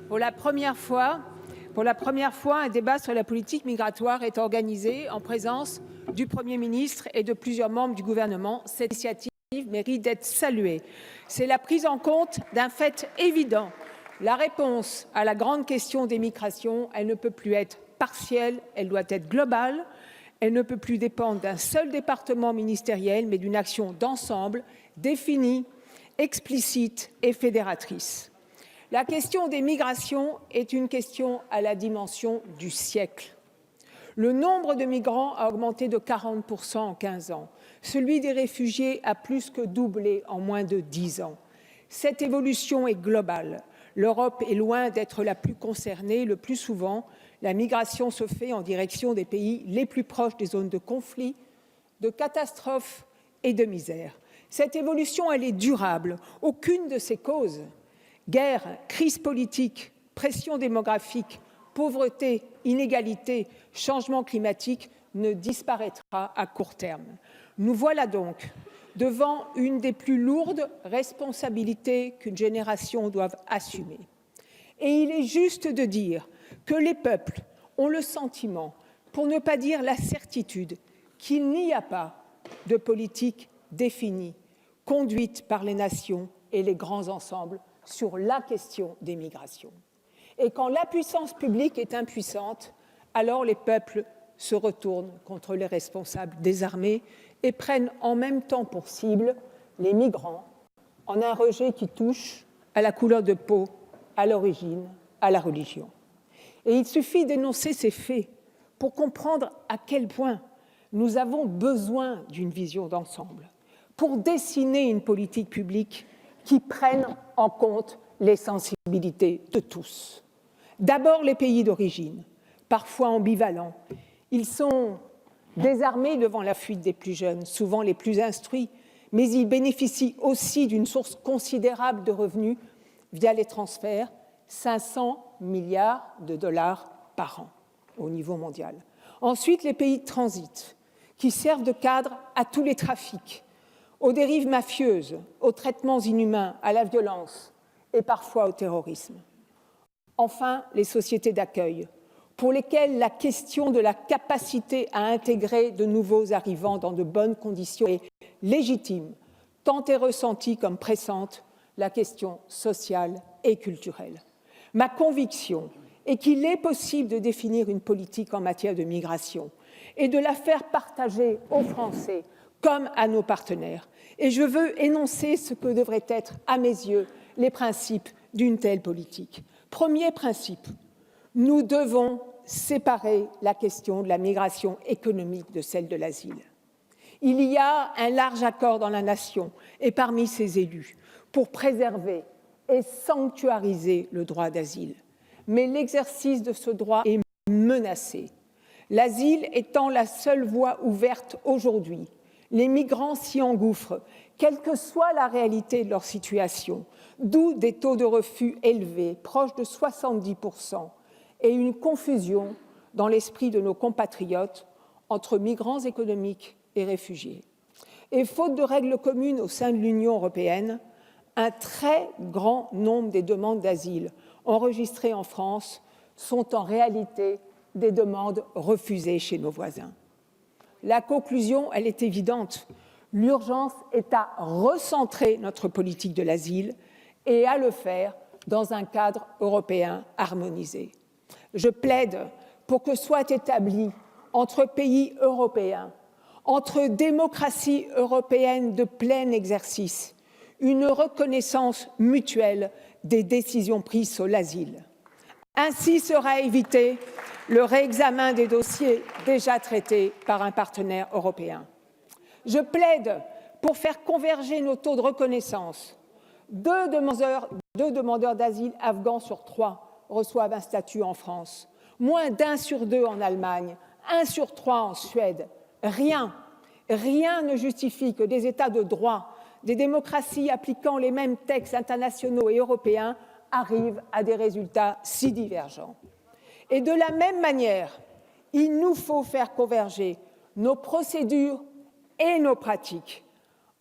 Pour la première fois, un débat sur la politique migratoire est organisé en présence du Premier ministre et de plusieurs membres du gouvernement. Cette initiative mérite d'être saluée. C'est la prise en compte d'un fait évident. La réponse à la grande question des migrations, elle ne peut plus être partielle, elle doit être globale. Elle ne peut plus dépendre d'un seul département ministériel, mais d'une action d'ensemble, définie, explicite et fédératrice. La question des migrations est une question à la dimension du siècle. Le nombre de migrants a augmenté de 40% en 15 ans. Celui des réfugiés a plus que doublé en moins de 10 ans. Cette évolution est globale. L'Europe est loin d'être la plus concernée. Le plus souvent, la migration se fait en direction des pays les plus proches des zones de conflit, de catastrophes et de misère. Cette évolution, elle est durable. Aucune de ces causes, guerre, crise politique, pression démographique, pauvreté, inégalité, changement climatique, ne disparaîtra à court terme. Nous voilà donc devant une des plus lourdes responsabilités qu'une génération doive assumer. Et il est juste de dire que les peuples ont le sentiment, pour ne pas dire la certitude, qu'il n'y a pas de politique définie, conduite par les nations et les grands ensembles sur la question des migrations. Et quand la puissance publique est impuissante, alors les peuples se retournent contre les responsables désarmés et prennent en même temps pour cible les migrants en un rejet qui touche à la couleur de peau, à l'origine, à la religion. Et il suffit d'énoncer ces faits pour comprendre à quel point nous avons besoin d'une vision d'ensemble, pour dessiner une politique publique qui prenne en compte les sensibilités de tous. D'abord les pays d'origine, parfois ambivalents. Ils sont désarmés devant la fuite des plus jeunes, souvent les plus instruits, mais ils bénéficient aussi d'une source considérable de revenus via les transferts, 500 milliards de dollars par an au niveau mondial. Ensuite, les pays de transit, qui servent de cadre à tous les trafics, aux dérives mafieuses, aux traitements inhumains, à la violence et parfois au terrorisme. Enfin, les sociétés d'accueil, pour lesquelles la question de la capacité à intégrer de nouveaux arrivants dans de bonnes conditions est légitime, tant est ressentie comme pressante la question sociale et culturelle. Ma conviction est qu'il est possible de définir une politique en matière de migration et de la faire partager aux Français comme à nos partenaires. Et je veux énoncer ce que devraient être, à mes yeux, les principes d'une telle politique. Premier principe, nous devons séparer la question de la migration économique de celle de l'asile. Il y a un large accord dans la nation et parmi ses élus pour préserver et sanctuariser le droit d'asile. Mais l'exercice de ce droit est menacé. L'asile étant la seule voie ouverte aujourd'hui, les migrants s'y engouffrent, quelle que soit la réalité de leur situation, d'où des taux de refus élevés, proches de 70%, et une confusion dans l'esprit de nos compatriotes entre migrants économiques et réfugiés. Et faute de règles communes au sein de l'Union européenne, un très grand nombre des demandes d'asile enregistrées en France sont en réalité des demandes refusées chez nos voisins. La conclusion, elle est évidente. L'urgence est à recentrer notre politique de l'asile et à le faire dans un cadre européen harmonisé. Je plaide pour que soit établie entre pays européens, entre démocraties européennes de plein exercice, une reconnaissance mutuelle des décisions prises sur l'asile. Ainsi sera évité le réexamen des dossiers déjà traités par un partenaire européen. Je plaide pour faire converger nos taux de reconnaissance. Deux demandeurs d'asile afghans sur 3 reçoivent un statut en France, moins d'1 sur 2 en Allemagne, 1 sur 3 en Suède. Rien ne justifie que des États de droit, des démocraties appliquant les mêmes textes internationaux et européens arrivent à des résultats si divergents. Et de la même manière, il nous faut faire converger nos procédures et nos pratiques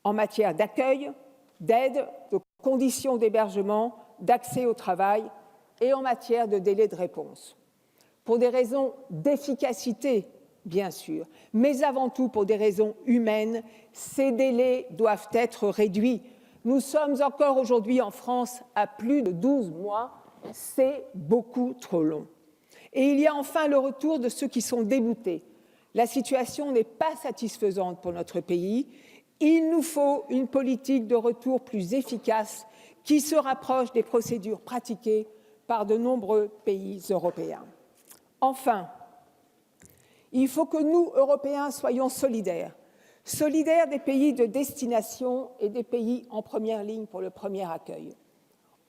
en matière d'accueil, d'aide, de conditions d'hébergement, d'accès au travail et en matière de délai de réponse. Pour des raisons d'efficacité, bien sûr, mais avant tout pour des raisons humaines, ces délais doivent être réduits. Nous sommes encore aujourd'hui en France à plus de 12 mois, c'est beaucoup trop long. Et il y a enfin le retour de ceux qui sont déboutés. La situation n'est pas satisfaisante pour notre pays. Il nous faut une politique de retour plus efficace qui se rapproche des procédures pratiquées par de nombreux pays européens. Enfin, il faut que nous, Européens, soyons solidaires des pays de destination et des pays en première ligne pour le premier accueil.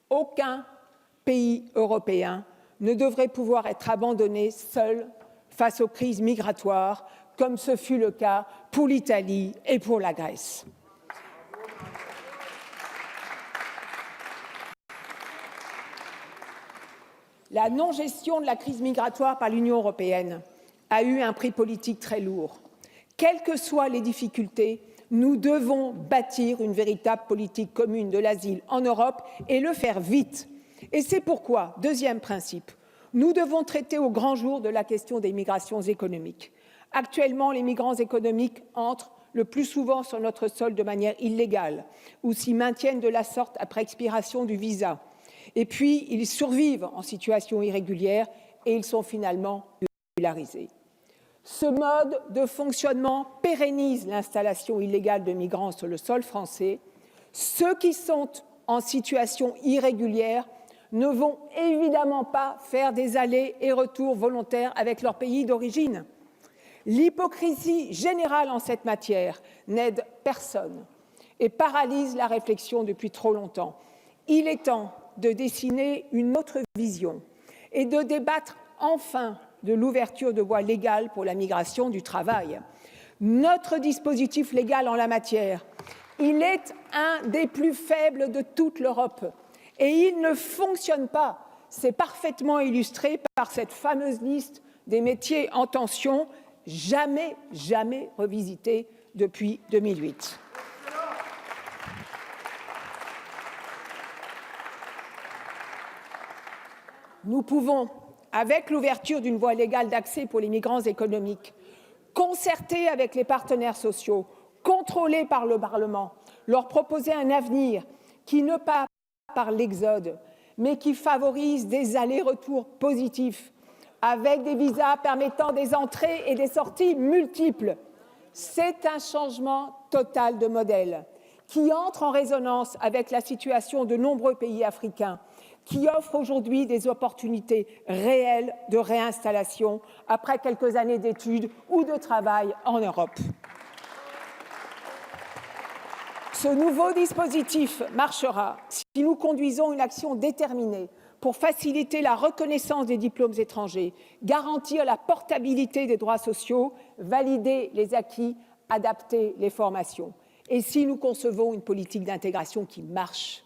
Aucun pays européen ne devrait pouvoir être abandonné seul face aux crises migratoires, comme ce fut le cas pour l'Italie et pour la Grèce. La non-gestion de la crise migratoire par l'Union européenne a eu un prix politique très lourd. Quelles que soient les difficultés, nous devons bâtir une véritable politique commune de l'asile en Europe et le faire vite. Et c'est pourquoi, deuxième principe, nous devons traiter au grand jour de la question des migrations économiques. Actuellement, les migrants économiques entrent le plus souvent sur notre sol de manière illégale ou s'y maintiennent de la sorte après expiration du visa. Et puis, ils survivent en situation irrégulière et ils sont finalement régularisés. Ce mode de fonctionnement pérennise l'installation illégale de migrants sur le sol français. Ceux qui sont en situation irrégulière ne vont évidemment pas faire des allers et retours volontaires avec leur pays d'origine. L'hypocrisie générale en cette matière n'aide personne et paralyse la réflexion depuis trop longtemps. Il est temps de dessiner une autre vision et de débattre enfin de l'ouverture de voies légales pour la migration du travail. Notre dispositif légal en la matière, il est un des plus faibles de toute l'Europe et il ne fonctionne pas. C'est parfaitement illustré par cette fameuse liste des métiers en tension, jamais revisitée depuis 2008. Nous pouvons, avec l'ouverture d'une voie légale d'accès pour les migrants économiques, concerter avec les partenaires sociaux, contrôlés par le Parlement, leur proposer un avenir qui ne passe pas par l'exode, mais qui favorise des allers-retours positifs, avec des visas permettant des entrées et des sorties multiples. C'est un changement total de modèle qui entre en résonance avec la situation de nombreux pays africains, qui offre aujourd'hui des opportunités réelles de réinstallation après quelques années d'études ou de travail en Europe. Ce nouveau dispositif marchera si nous conduisons une action déterminée pour faciliter la reconnaissance des diplômes étrangers, garantir la portabilité des droits sociaux, valider les acquis, adapter les formations. Et si nous concevons une politique d'intégration qui marche.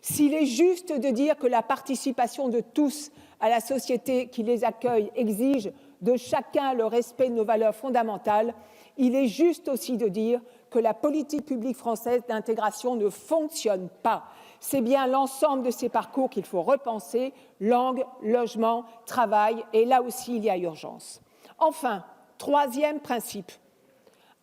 S'il est juste de dire que la participation de tous à la société qui les accueille exige de chacun le respect de nos valeurs fondamentales, il est juste aussi de dire que la politique publique française d'intégration ne fonctionne pas. C'est bien l'ensemble de ces parcours qu'il faut repenser, langue, logement, travail, et là aussi il y a urgence. Enfin, troisième principe,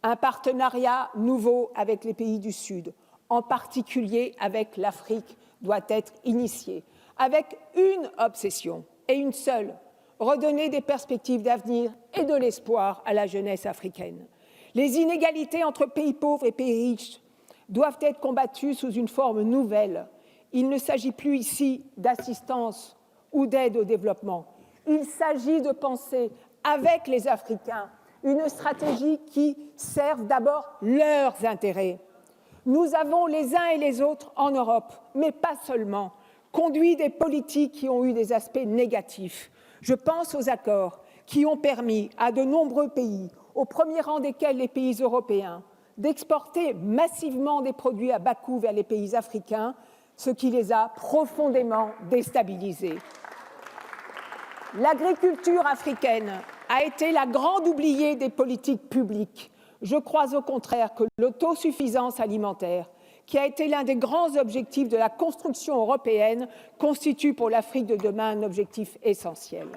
un partenariat nouveau avec les pays du Sud, en particulier avec l'Afrique, doit être initié, avec une obsession et une seule, redonner des perspectives d'avenir et de l'espoir à la jeunesse africaine. Les inégalités entre pays pauvres et pays riches doivent être combattues sous une forme nouvelle. Il ne s'agit plus ici d'assistance ou d'aide au développement. Il s'agit de penser avec les Africains une stratégie qui serve d'abord leurs intérêts. Nous avons les uns et les autres en Europe, mais pas seulement, conduit des politiques qui ont eu des aspects négatifs. Je pense aux accords qui ont permis à de nombreux pays, au premier rang desquels les pays européens, d'exporter massivement des produits à bas coût vers les pays africains, ce qui les a profondément déstabilisés. L'agriculture africaine a été la grande oubliée des politiques publiques. Je crois au contraire que l'autosuffisance alimentaire, qui a été l'un des grands objectifs de la construction européenne, constitue pour l'Afrique de demain un objectif essentiel.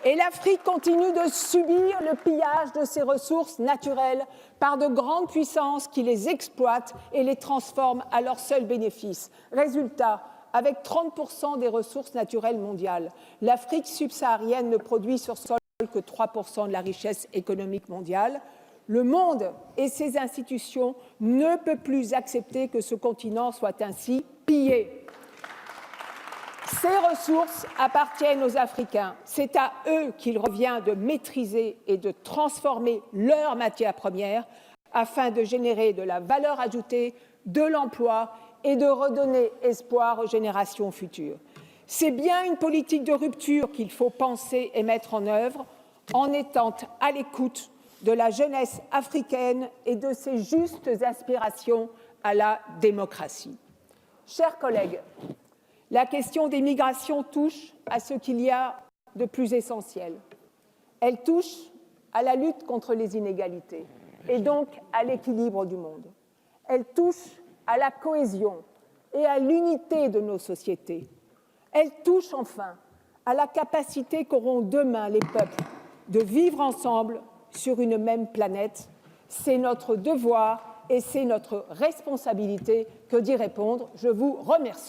Et l'Afrique continue de subir le pillage de ses ressources naturelles par de grandes puissances qui les exploitent et les transforment à leur seul bénéfice. Résultat, avec 30% des ressources naturelles mondiales, l'Afrique subsaharienne ne produit sur sol que 3% de la richesse économique mondiale. Le monde et ses institutions ne peuvent plus accepter que ce continent soit ainsi pillé. Ces ressources appartiennent aux Africains. C'est à eux qu'il revient de maîtriser et de transformer leurs matières premières afin de générer de la valeur ajoutée, de l'emploi et de redonner espoir aux générations futures. C'est bien une politique de rupture qu'il faut penser et mettre en œuvre en étant à l'écoute de la jeunesse africaine et de ses justes aspirations à la démocratie. Chers collègues, la question des migrations touche à ce qu'il y a de plus essentiel. Elle touche à la lutte contre les inégalités et donc à l'équilibre du monde. Elle touche à la cohésion et à l'unité de nos sociétés. Elle touche enfin à la capacité qu'auront demain les peuples de vivre ensemble sur une même planète. C'est notre devoir et c'est notre responsabilité que d'y répondre. Je vous remercie.